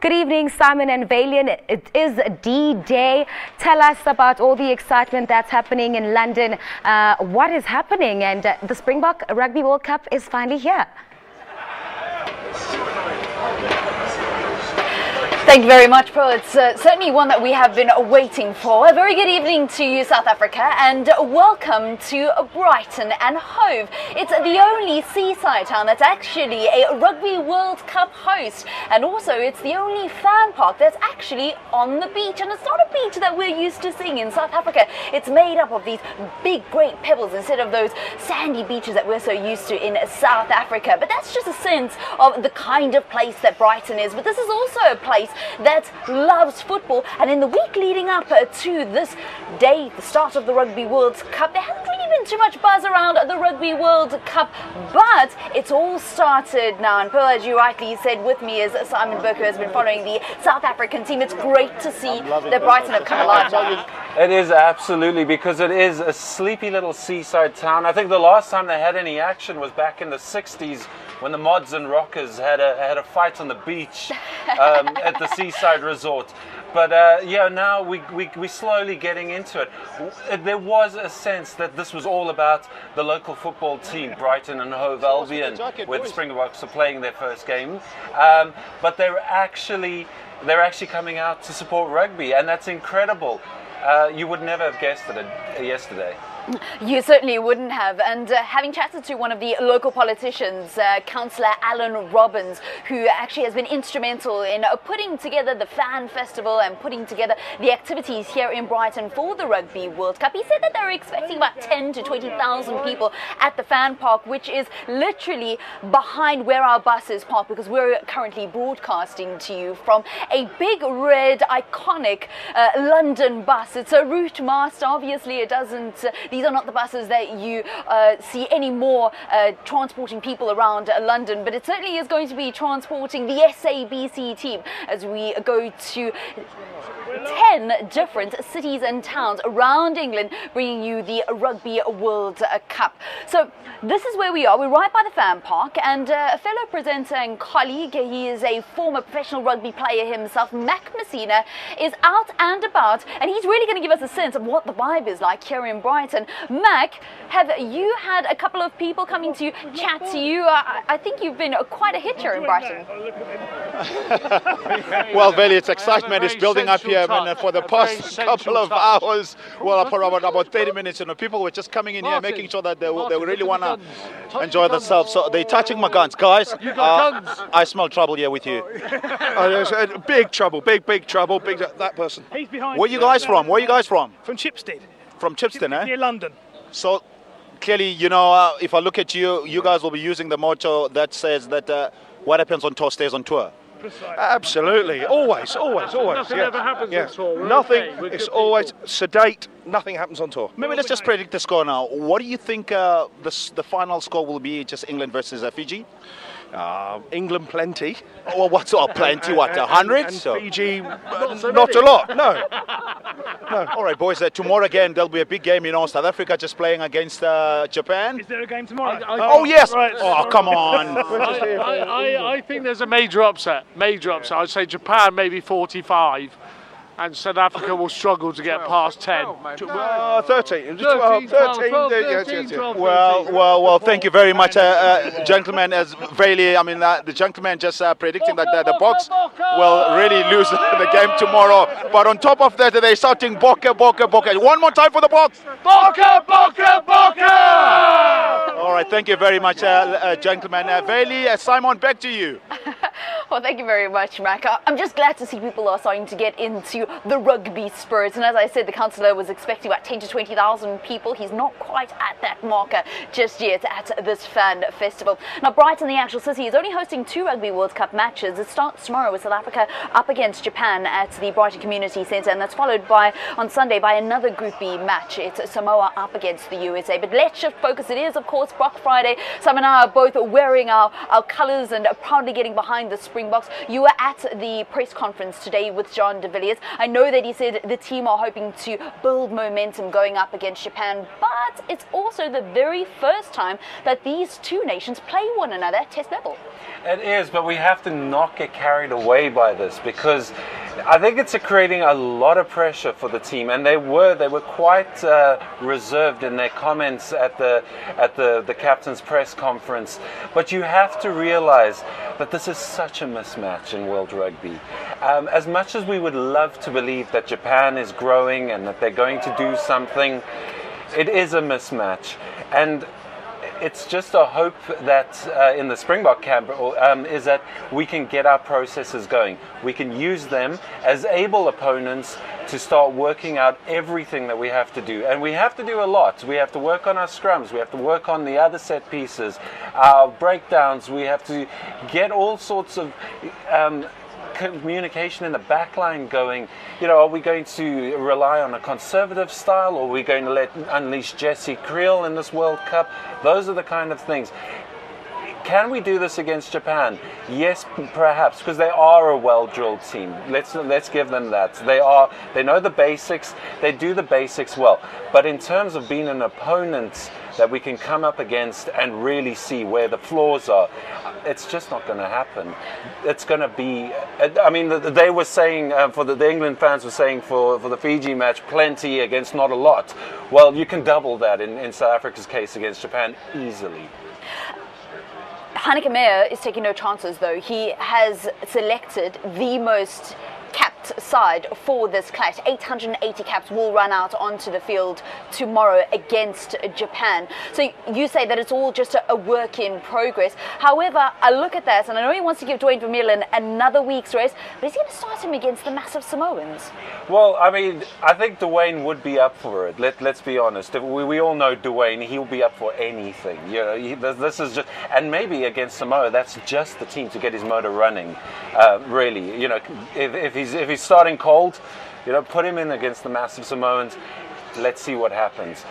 Good evening, Simon and Vaylen. It is D-Day. Tell us about all the excitement that's happening in London. What is happening? And the Springbok Rugby World Cup is finally here. Thank you very much, Pearl. It's certainly one that we have been waiting for. A very good evening to you, South Africa, and welcome to Brighton and Hove. It's the only seaside town that's actually a Rugby World Cup host, and also it's the only fan park that's actually on the beach. And it's not a beach that we're used to seeing in South Africa. It's made up of these big, great pebbles instead of those sandy beaches that we're so used to in South Africa. But that's just a sense of the kind of place that Brighton is. But this is also a place that loves football, and in the week leading up to this day, the start of the Rugby World Cup, there hasn't really been too much buzz around the Rugby World Cup, but it's all started now. And Pearl, as you rightly said, with me is Simon Burke, who has been following the South African team. It's great to see that Brighton have come alive now. It is, absolutely, because it is a sleepy little seaside town. I think the last time they had any action was back in the 60s when the Mods and Rockers had a fight on the beach at the seaside resort. But yeah, now we're slowly getting into it. There was a sense that this was all about the local football team, Brighton and Hove Albion, where the Springboks are playing their first game. But they're actually coming out to support rugby, and that's incredible. You would never have guessed it yesterday. You certainly wouldn't have. And having chatted to one of the local politicians, Councillor Alan Robbins, who actually has been instrumental in putting together the fan festival and putting together the activities here in Brighton for the Rugby World Cup, he said that they're expecting about 10 to 20,000 people at the fan park, which is literally behind where our bus is parked, because we're currently broadcasting to you from a big red iconic London bus. It's a route master. Obviously it doesn't these are not the buses that you see anymore transporting people around London, but it certainly is going to be transporting the SABC team as we go to 10 different cities and towns around England, bringing you the Rugby World Cup. So this is where we are. We're right by the fan park, and a fellow presenter and colleague, he is a former professional rugby player himself, Mac Messina, is out and about, and he's really going to give us a sense of what the vibe is like here in Brighton. Mac, have you had a couple of people coming to chat to you? I think you've been quite a hit here in Brighton. Well, Vaylen, it's excitement is building up here. For the past couple of hours, well, for about 30 minutes, people were just coming in here, making sure that they really want to enjoy themselves. So they're touching my guns. Guys, I smell trouble here with you. There's big trouble, big trouble, that person. He's behind. Where you guys from? Where you guys from? From Chipstead. From Chipstead, eh? Near London. So clearly, if I look at you, you guys will be using the motto that says that what happens on tour stays on tour. Absolutely, always. Nothing ever happens on tour. Nothing. It's always sedate. Nothing happens on tour. Maybe let's just predict the score now. What do you think the final score will be? Just England versus Fiji? England plenty. Well, what's plenty? What, 100? And Fiji, not a lot. No. All right, boys. Tomorrow again, there'll be a big game. South Africa just playing against Japan. Is there a game tomorrow? Oh yes. Right. Oh come on. I think there's a major upset. I'd say Japan maybe 45. And South Africa will struggle to get past 10. 13. 12. Well, thank you very much, gentlemen. As Vaylen, the gentleman just predicting that the Boks will really lose the game tomorrow. But on top of that, they're shouting Bokke, Bokke, Bokke. One more time for the Boks. Bokke, Bokke, Bokke! All right, thank you very much, gentlemen. Vaylen, Simon, back to you. Well, thank you very much, Mac. I'm just glad to see people are starting to get into the rugby spirit. And as I said, the councillor was expecting about 10 to 20,000 people. He's not quite at that marker just yet at this fan festival. Now, Brighton, the actual city, is only hosting 2 Rugby World Cup matches. It starts tomorrow with South Africa up against Japan at the Brighton Community Centre, and that's followed on Sunday by another Group B match. It's Samoa up against the USA. But let's shift focus. It is, of course, Black Friday. Sam and I are both wearing our colours and proudly getting behind the Spring Springboks. You were at the press conference today with John de Villiers. I know that he said the team are hoping to build momentum going up against Japan, but it's also the very first time that these two nations play one another at test level. It is, but we have to not get carried away by this, because I think it's creating a lot of pressure for the team, and they were quite reserved in their comments at the captain's press conference. But you have to realize that this is such a mismatch in World Rugby. As much as we would love to believe that Japan is growing and that they're going to do something, it is a mismatch. And it's just a hope that in the Springbok camp is that we can get our processes going. We can use them as able opponents to start working out everything that we have to do. And we have to do a lot. We have to work on our scrums. We have to work on the other set pieces, our breakdowns. We have to get all sorts of communication in the back line going. You know, are we going to rely on a conservative style, or are we going to unleash Jesse Creel in this World Cup? Those are the kind of things. Can we do this against Japan? Yes, perhaps, because they are a well-drilled team. Let's give them that. They know the basics. They do the basics well. But in terms of being an opponent that we can come up against and really see where the flaws are, it's just not going to happen. It's going to be, I mean, they were saying, the England fans were saying for the Fiji match, plenty against not a lot. Well, you can double that in South Africa's case against Japan easily. Heineke Meyer is taking no chances, though. He has selected the most capped side for this clash. 880 caps will run out onto the field tomorrow against Japan. So you say that it's all just a work in progress. However, I look at that, and I know he wants to give Burke and Vaylen another week's rest, but he's going to start him against the massive Samoans. Well, I mean, I think Dwayne would be up for it. Let's be honest. We all know Dwayne. He'll be up for anything. You know, this is just, and maybe against Samoa, that's just the team to get his motor running. Really, you know, if he's starting cold, you know, put him in against the massive Samoans. Let's see what happens.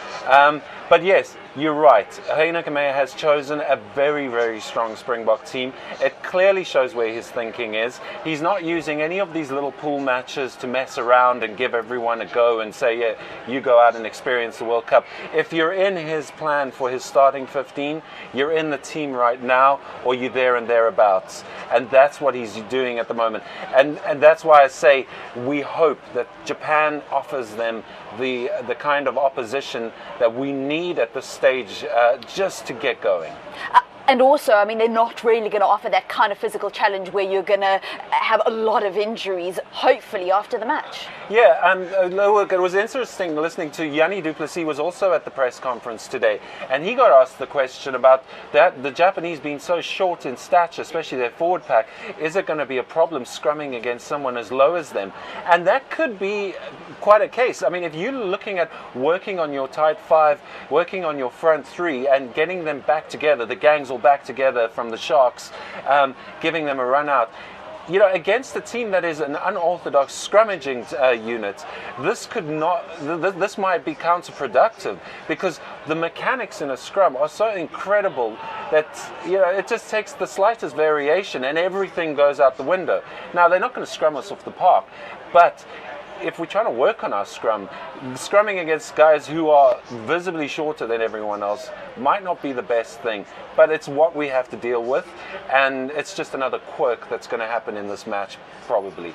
But yes, you're right. Heineke Meyer has chosen a very, very strong Springbok team. It clearly shows where his thinking is. He's not using any of these little pool matches to mess around and give everyone a go and say, yeah, you go out and experience the World Cup. If you're in his plan for his starting 15, you're in the team right now, or you're there and thereabouts. And that's what he's doing at the moment. And that's why I say we hope that Japan offers them the kind of opposition that we need at this stage just to get going. And also, I mean, they're not really going to offer that kind of physical challenge where you're going to have a lot of injuries, hopefully, after the match. Yeah, and it was interesting listening to Yanni du Plessis was also at the press conference today, and he got asked the question about that the Japanese being so short in stature, especially their forward pack. Is it going to be a problem scrumming against someone as low as them? And that could be quite a case. I mean, if you're looking at working on your tight five, working on your front three, and getting them back together, the gangs all back together from the Sharks, giving them a run out. You know, against a team that is an unorthodox scrummaging unit, this might be counterproductive, because the mechanics in a scrum are so incredible that, you know, it just takes the slightest variation and everything goes out the window. Now, they're not going to scrum us off the park, but if we're trying to work on our scrumming against guys who are visibly shorter than everyone else might not be the best thing, but it's what we have to deal with, and it's just another quirk that's going to happen in this match, probably.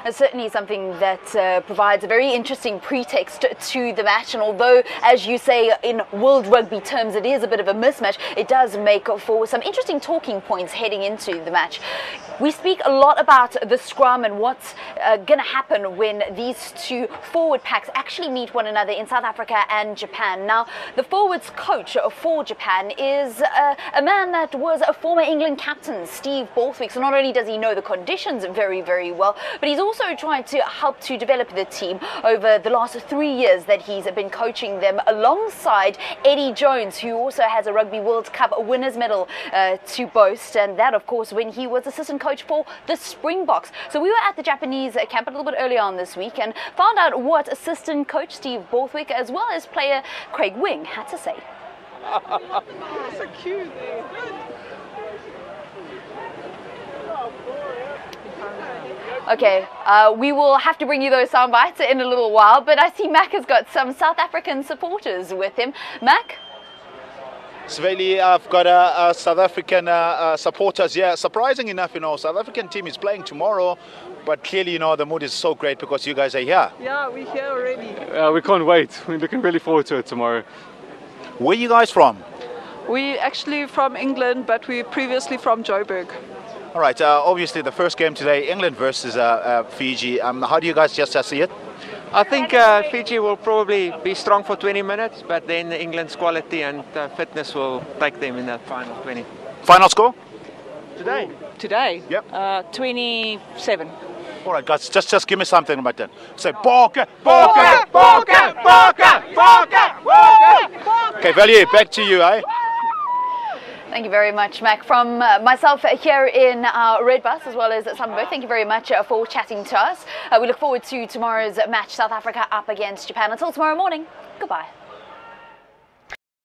It's certainly something that provides a very interesting pretext to the match, and although, as you say, in World Rugby terms it is a bit of a mismatch, it does make for some interesting talking points heading into the match. We speak a lot about the scrum and what's going to happen when these two forward packs actually meet one another in South Africa and Japan. Now, the forwards coach for Japan is a man that was a former England captain, Steve Borthwick. So not only does he know the conditions very, very well, but he's also trying to help to develop the team over the last 3 years that he's been coaching them, alongside Eddie Jones, who also has a Rugby World Cup winners medal to boast, and that, of course, when he was assistant coach for the Springboks. So we were at the Japanese camp a little bit earlier on this week and found out what assistant coach Steve Borthwick, as well as player Craig Wing, had to say. So cute. Oh, boy. Okay, we will have to bring you those sound bites in a little while, but I see Mac has got some South African supporters with him. Mac? Sveli, I've got South African supporters. Yeah, surprising enough, South African team is playing tomorrow, but clearly, the mood is so great because you guys are here. Yeah, we're here already. We can't wait. We're looking really forward to it tomorrow. Where are you guys from? We're actually from England, but we're previously from Joburg. All right, obviously the first game today, England versus Fiji. How do you guys just see it? I think Fiji will probably be strong for 20 minutes, but then England's quality and fitness will take them in that final 20. Final score? Today? Yep. 27. All right, guys, just give me something about that. Say, Burke, Burke, Burke, Burke, Burke, Burke. Okay, Vali, back to you, eh? Thank you very much, Mac. From myself here in our red bus, as well as Sambo, thank you very much for chatting to us. We look forward to tomorrow's match, South Africa up against Japan. Until tomorrow morning, goodbye.